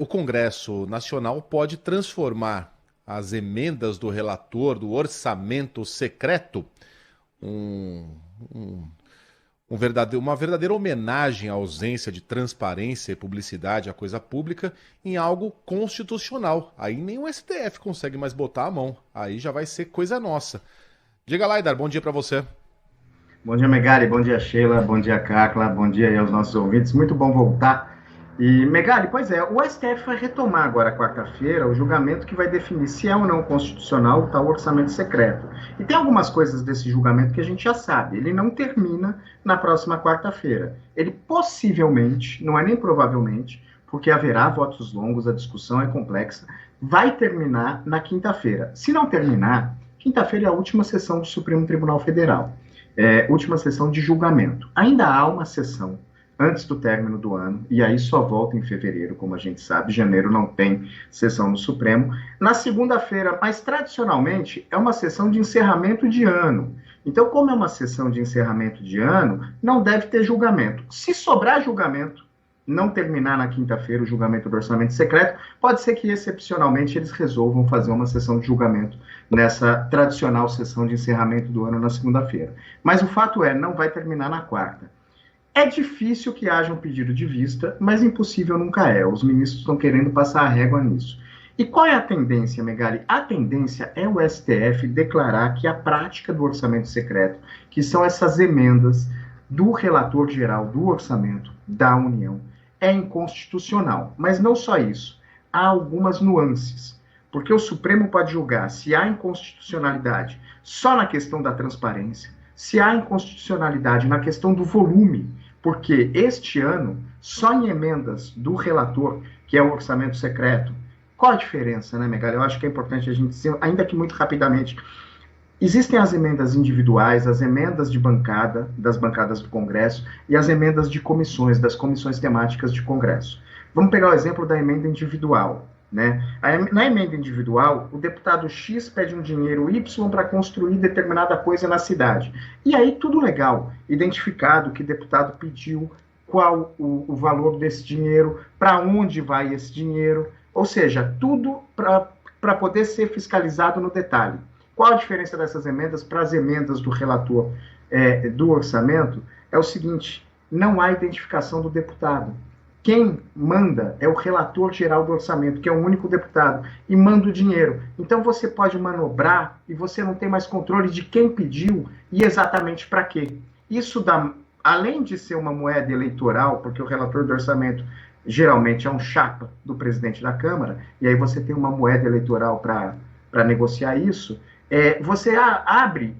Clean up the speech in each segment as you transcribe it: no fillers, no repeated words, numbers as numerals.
O Congresso Nacional pode transformar as emendas do relator do orçamento secreto, um, um, uma verdadeira homenagem à ausência de transparência e publicidade à coisa pública, em algo constitucional. Aí nem o STF consegue mais botar a mão. Aí já vai ser coisa nossa. Diga lá, Idar, bom dia para você. Bom dia, Megali, bom dia, Sheila, bom dia, Cacla, bom dia aí aos nossos ouvintes. Muito bom voltar. E, Megali, pois é, o STF vai retomar agora, quarta-feira, o julgamento que vai definir se é ou não constitucional o tal orçamento secreto. E tem algumas coisas desse julgamento que a gente já sabe. Ele não termina na próxima quarta-feira. Ele possivelmente, não é nem provavelmente, porque haverá votos longos, a discussão é complexa, vai terminar na quinta-feira. Se não terminar, quinta-feira é a última sessão do Supremo Tribunal Federal. Última sessão de julgamento. Ainda há uma sessão antes do término do ano, e aí só volta em fevereiro, como a gente sabe, janeiro não tem sessão no Supremo. Na segunda-feira, mas tradicionalmente é uma sessão de encerramento de ano. Então, como é uma sessão de encerramento de ano, não deve ter julgamento. Se sobrar julgamento, não terminar na quinta-feira o julgamento do orçamento secreto, pode ser que excepcionalmente eles resolvam fazer uma sessão de julgamento nessa tradicional sessão de encerramento do ano na segunda-feira. Mas o fato é, não vai terminar na quarta. É difícil que haja um pedido de vista, mas impossível nunca é. Os ministros estão querendo passar a régua nisso. E qual é a tendência, Megali? A tendência é o STF declarar que a prática do orçamento secreto, que são essas emendas do relator geral do orçamento da União, é inconstitucional. Mas não só isso. Há algumas nuances. Porque o Supremo pode julgar se há inconstitucionalidade só na questão da transparência, se há inconstitucionalidade na questão do volume, porque este ano, só em emendas do relator, que é o orçamento secreto, qual a diferença, né, Megali? Eu acho que é importante a gente dizer, ainda que muito rapidamente, existem as emendas individuais, as emendas de bancada, das bancadas do Congresso, e as emendas de comissões, das comissões temáticas de Congresso. Vamos pegar o exemplo da emenda individual. Né? Na emenda individual, o deputado X pede um dinheiro Y para construir determinada coisa na cidade. E aí tudo legal, identificado que o deputado pediu, qual o valor desse dinheiro, para onde vai esse dinheiro, ou seja, tudo para poder ser fiscalizado no detalhe. Qual a diferença dessas emendas para as emendas do relator do orçamento? É o seguinte, não há identificação do deputado. Quem manda é o relator geral do orçamento, que é o único deputado, e manda o dinheiro. Então você pode manobrar e você não tem mais controle de quem pediu e exatamente para quê. Isso dá, além de ser uma moeda eleitoral, porque o relator do orçamento geralmente é um chapa do presidente da Câmara, e aí você tem uma moeda eleitoral para negociar isso, você abre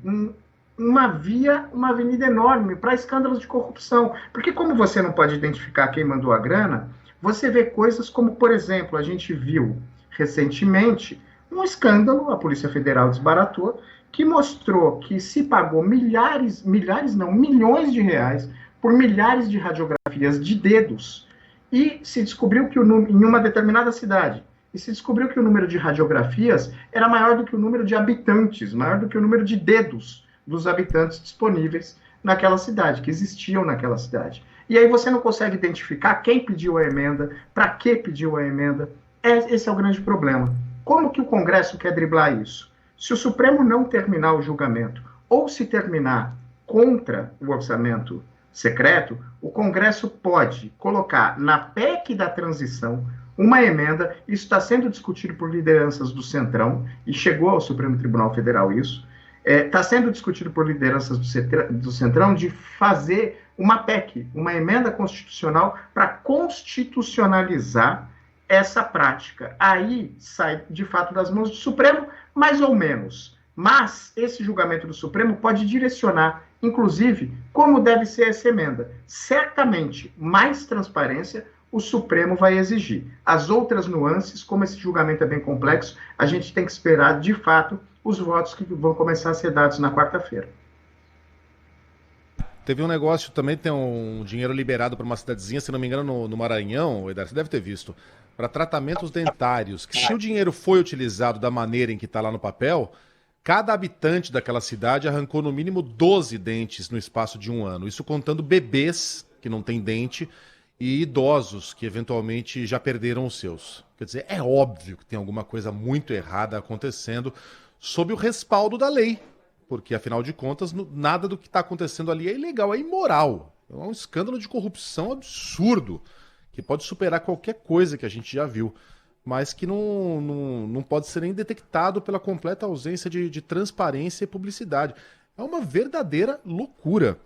uma avenida enorme para escândalos de corrupção. Porque como você não pode identificar quem mandou a grana, você vê coisas como, por exemplo, a gente viu recentemente um escândalo, a Polícia Federal desbaratou, que mostrou que se pagou milhões de reais por milhares de radiografias de dedos e se descobriu que em uma determinada cidade, e se descobriu que o número de radiografias era maior do que o número de habitantes, maior do que o número de dedos dos habitantes disponíveis naquela cidade, que existiam naquela cidade. E aí você não consegue identificar quem pediu a emenda, para que pediu a emenda. Esse é o grande problema. Como que o Congresso quer driblar isso? Se o Supremo não terminar o julgamento, ou se terminar contra o orçamento secreto, o Congresso pode colocar na PEC da transição uma emenda, isso está sendo discutido por lideranças do Centrão, e chegou ao Supremo Tribunal Federal isso, está sendo discutido por lideranças do Centrão de fazer uma PEC, uma emenda constitucional para constitucionalizar essa prática. Aí sai, de fato, das mãos do Supremo, mais ou menos. Mas esse julgamento do Supremo pode direcionar, inclusive, como deve ser essa emenda. Certamente, mais transparência o Supremo vai exigir. As outras nuances, como esse julgamento é bem complexo, a gente tem que esperar, de fato, os votos que vão começar a ser dados na quarta-feira. Teve um negócio também, tem um dinheiro liberado para uma cidadezinha, se não me engano, no Maranhão, Edar, você deve ter visto, para tratamentos dentários, que se o dinheiro foi utilizado da maneira em que está lá no papel, cada habitante daquela cidade arrancou no mínimo 12 dentes no espaço de um ano. Isso contando bebês que não têm dente e idosos que eventualmente já perderam os seus. Quer dizer, é óbvio que tem alguma coisa muito errada acontecendo sob o respaldo da lei, porque afinal de contas nada do que está acontecendo ali é ilegal, é imoral. É um escândalo de corrupção absurdo, que pode superar qualquer coisa que a gente já viu, mas que não pode ser nem detectado pela completa ausência de transparência e publicidade. É uma verdadeira loucura.